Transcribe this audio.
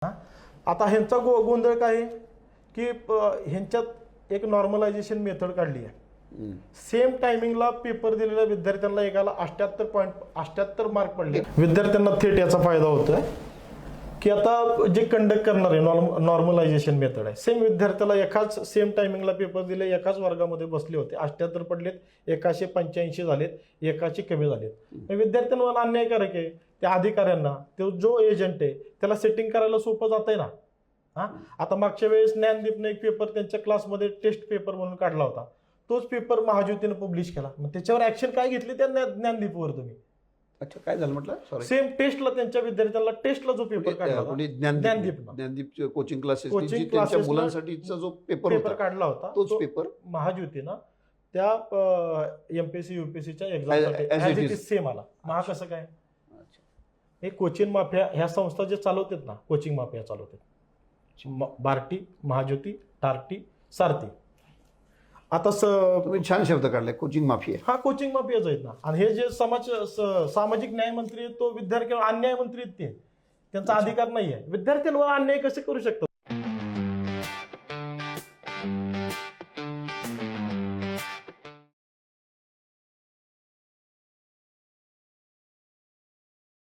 आता ह्यांचा गोंधळ काय आहे की ह्यांच्यात एक नॉर्मलायझेशन मेथड काढली आहे. सेम टायमिंगला पेपर दिलेल्या विद्यार्थ्यांना एकाला 88 मार्क पडले. विद्यार्थ्यांना थेट याचा फायदा होतोय की आता जे कंडक्ट करणार आहे नॉर्मलायझेशन मेथड आहे. सेम विद्यार्थ्याला एकाच सेम टायमिंगला पेपर दिले, एकाच वर्गामध्ये बसले होते, 78 पडलेत, एकाचे 85 झालेत, एकाचे कमी झालेत. विद्यार्थ्यांवर अन्यायकारक आहे. त्या अधिकाऱ्यांना तो जो एजंट आहे त्याला सेटिंग करायला सोपं जात आहे ना. आता मागच्या वेळेस ज्ञानदीपने एक पेपर त्यांच्या क्लासमध्ये टेस्ट पेपर म्हणून काढला होता. तोच पेपर महाज्योतीने पब्लिश केला. मग त्याच्यावर ऍक्शन काय घेतली त्या ज्ञानदीपवर तुम्ही? अच्छा, काय झालं म्हटलं? सॉरी. सेम टेस्टला त्यांच्या विद्यार्थ्यांना टेस्टला जो पेपर काढला होता ज्ञानदीप कोचिंग क्लासेस मुलांसाठीचा जो पेपर काढला होता तोच पेपर महाज्योतीनं त्या एमपीएससी युपीएससीच्या एक्झामसाठी सेम आला. महा कसं काय? हे कोचिंग माफिया ह्या संस्था जे चालवतात ना, कोचिंग माफिया चालवतात. बार्टी, महाज्योती, टार्टी, सारथी. आता तुम्ही छान शब्द काढले, कोचिंग माफिया. हा कोचिंग माफियाच आहेत ना. आणि हे जे सामाजिक न्याय मंत्री तो विद्यार्थ्यांवर अन्याय मंत्री आहेत, ते त्यांचा अधिकार नाहीये. विद्यार्थ्यांवर अन्याय कसे करू शकतात?